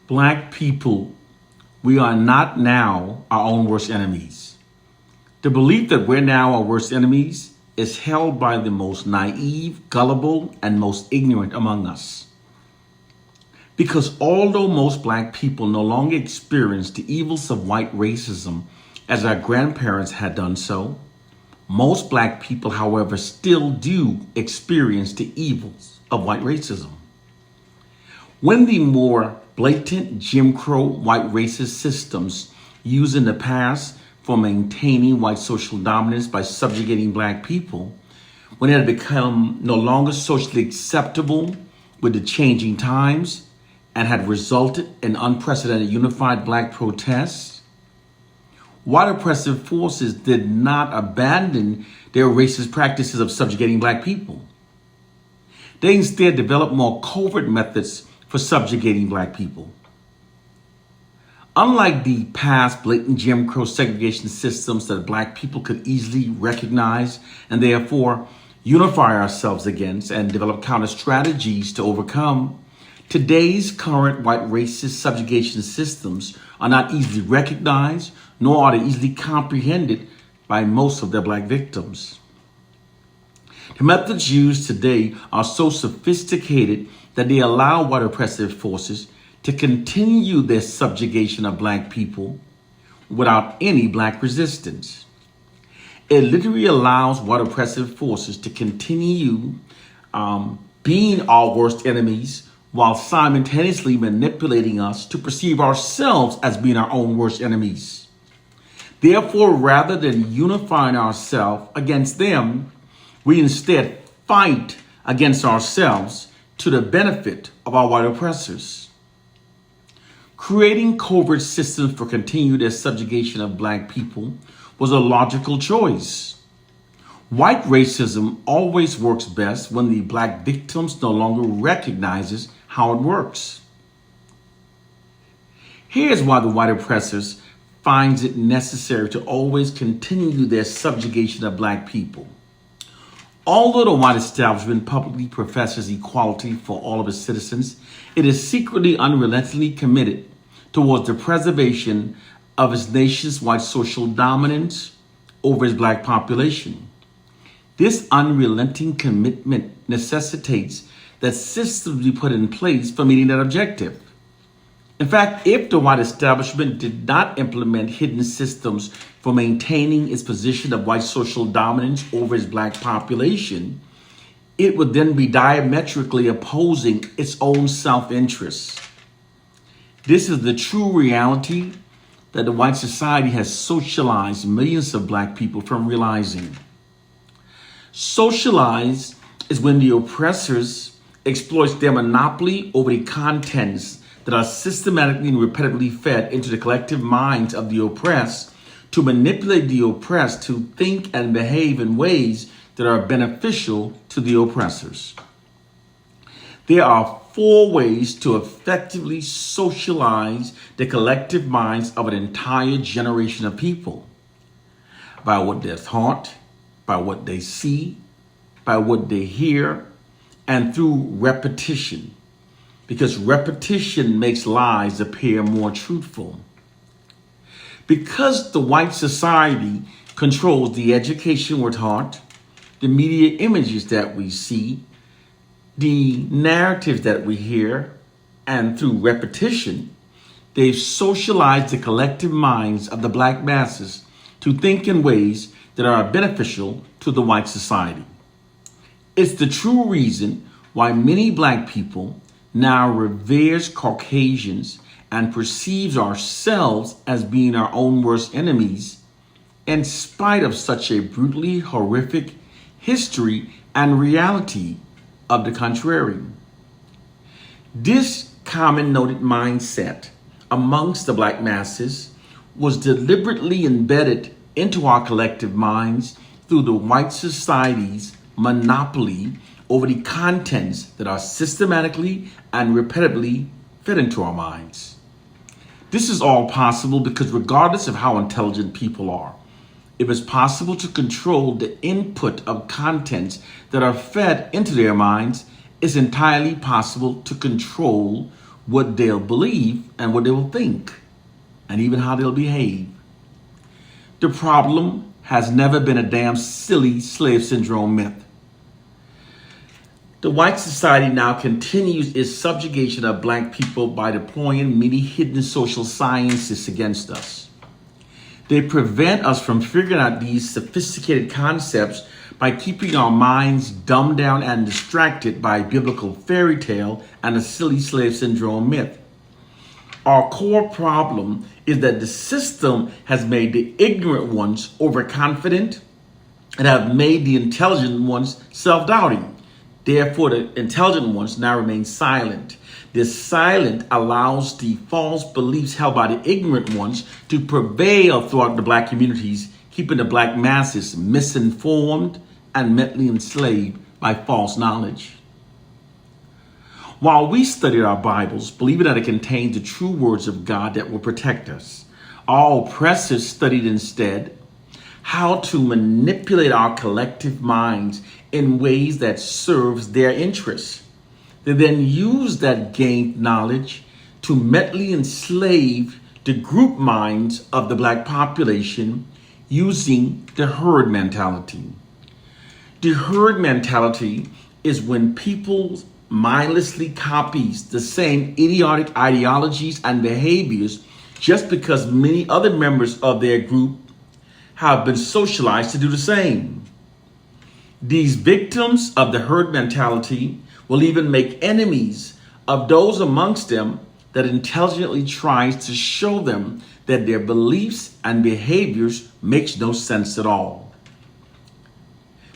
Black people, we are not now our own worst enemies. The belief that we're now our worst enemies is held by the most naive, gullible, and most ignorant among us. Because although most Black people no longer experience the evils of white racism as our grandparents had done so, most Black people, however, still do experience the evils of white racism. When the more blatant Jim Crow white racist systems used in the past for maintaining white social dominance by subjugating Black people, when it had become no longer socially acceptable with the changing times and had resulted in unprecedented unified Black protests, white oppressive forces did not abandon their racist practices of subjugating Black people. They instead developed more covert methods for subjugating Black people. Unlike the past blatant Jim Crow segregation systems that Black people could easily recognize and therefore unify ourselves against and develop counter strategies to overcome, today's current white racist subjugation systems are not easily recognized, nor are they easily comprehended by most of their Black victims. The methods used today are so sophisticated that they allow white oppressive forces to continue their subjugation of Black people without any Black resistance. It literally allows white oppressive forces to continue being our worst enemies while simultaneously manipulating us to perceive ourselves as being our own worst enemies. Therefore, rather than unifying ourselves against them, we instead fight against ourselves to the benefit of our white oppressors. Creating covert systems for continued subjugation of Black people was a logical choice. White racism always works best when the Black victims no longer recognizes how it works. Here's why the white oppressors finds it necessary to always continue their subjugation of Black people. Although the white establishment publicly professes equality for all of its citizens, it is secretly unrelentingly committed towards the preservation of its nation's white social dominance over its Black population. This unrelenting commitment necessitates that systems be put in place for meeting that objective. In fact, if the white establishment did not implement hidden systems for maintaining its position of white social dominance over its Black population, it would then be diametrically opposing its own self-interest. This is the true reality that the white society has socialized millions of Black people from realizing. Socialized is when the oppressors exploit their monopoly over the contents that are systematically and repetitively fed into the collective minds of the oppressed to manipulate the oppressed to think and behave in ways that are beneficial to the oppressors. There are 4 ways to effectively socialize the collective minds of an entire generation of people: by what they're taught, by what they see, by what they hear, and through repetition. Because repetition makes lies appear more truthful. Because the white society controls the education we're taught, the media images that we see, the narratives that we hear, and through repetition, they've socialized the collective minds of the Black masses to think in ways that are beneficial to the white society. It's the true reason why many Black people now reveres Caucasians and perceives ourselves as being our own worst enemies, in spite of such a brutally horrific history and reality of the contrary. This common noted mindset amongst the Black masses was deliberately embedded into our collective minds through the white society's monopoly over the contents that are systematically and repetitively fed into our minds. This is all possible because regardless of how intelligent people are, if it's possible to control the input of contents that are fed into their minds, it's entirely possible to control what they'll believe and what they will think, and even how they'll behave. The problem has never been a damn silly slave syndrome myth. The white society now continues its subjugation of black people by deploying many hidden social sciences against us. They prevent us from figuring out these sophisticated concepts by keeping our minds dumbed down and distracted by a biblical fairy tale and a silly slave syndrome myth. Our core problem is that the system has made the ignorant ones overconfident and have made the intelligent ones self-doubting. Therefore, the intelligent ones now remain silent. This silence allows the false beliefs held by the ignorant ones to prevail throughout the black communities, keeping the black masses misinformed and mentally enslaved by false knowledge. While we studied our Bibles, believing that it contains the true words of God that will protect us, our oppressors studied instead how to manipulate our collective minds in ways that serves their interests. They then use that gained knowledge to mentally enslave the group minds of the black population using the herd mentality. The herd mentality is when people mindlessly copies the same idiotic ideologies and behaviors just because many other members of their group have been socialized to do the same. These victims of the herd mentality will even make enemies of those amongst them that intelligently tries to show them that their beliefs and behaviors makes no sense at all.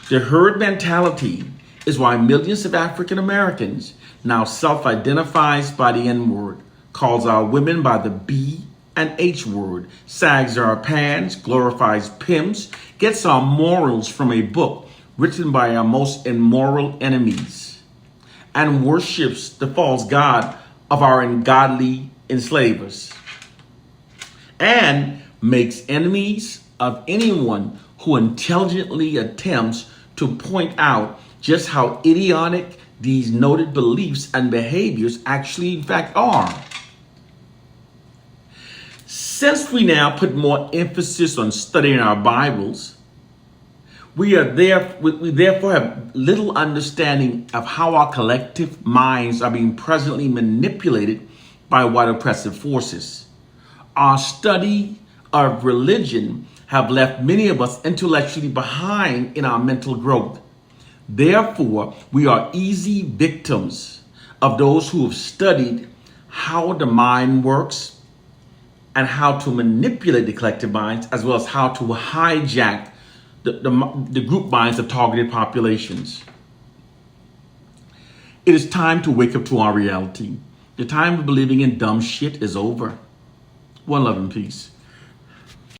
The herd mentality is why millions of African Americans now self-identifies by the N-word, calls our women by the B and H word, sags our pants, glorifies pimps, gets our morals from a book written by our most immoral enemies, and worships the false god of our ungodly enslavers, and makes enemies of anyone who intelligently attempts to point out just how idiotic these noted beliefs and behaviors actually in fact are. Since we now put more emphasis on studying our Bibles, we therefore have little understanding of how our collective minds are being presently manipulated by white oppressive forces. Our study of religion have left many of us intellectually behind in our mental growth. Therefore, we are easy victims of those who have studied how the mind works and how to manipulate the collective minds, as well as how to hijack the group minds of targeted populations. It is time to wake up to our reality. The time of believing in dumb shit is over. One love and peace.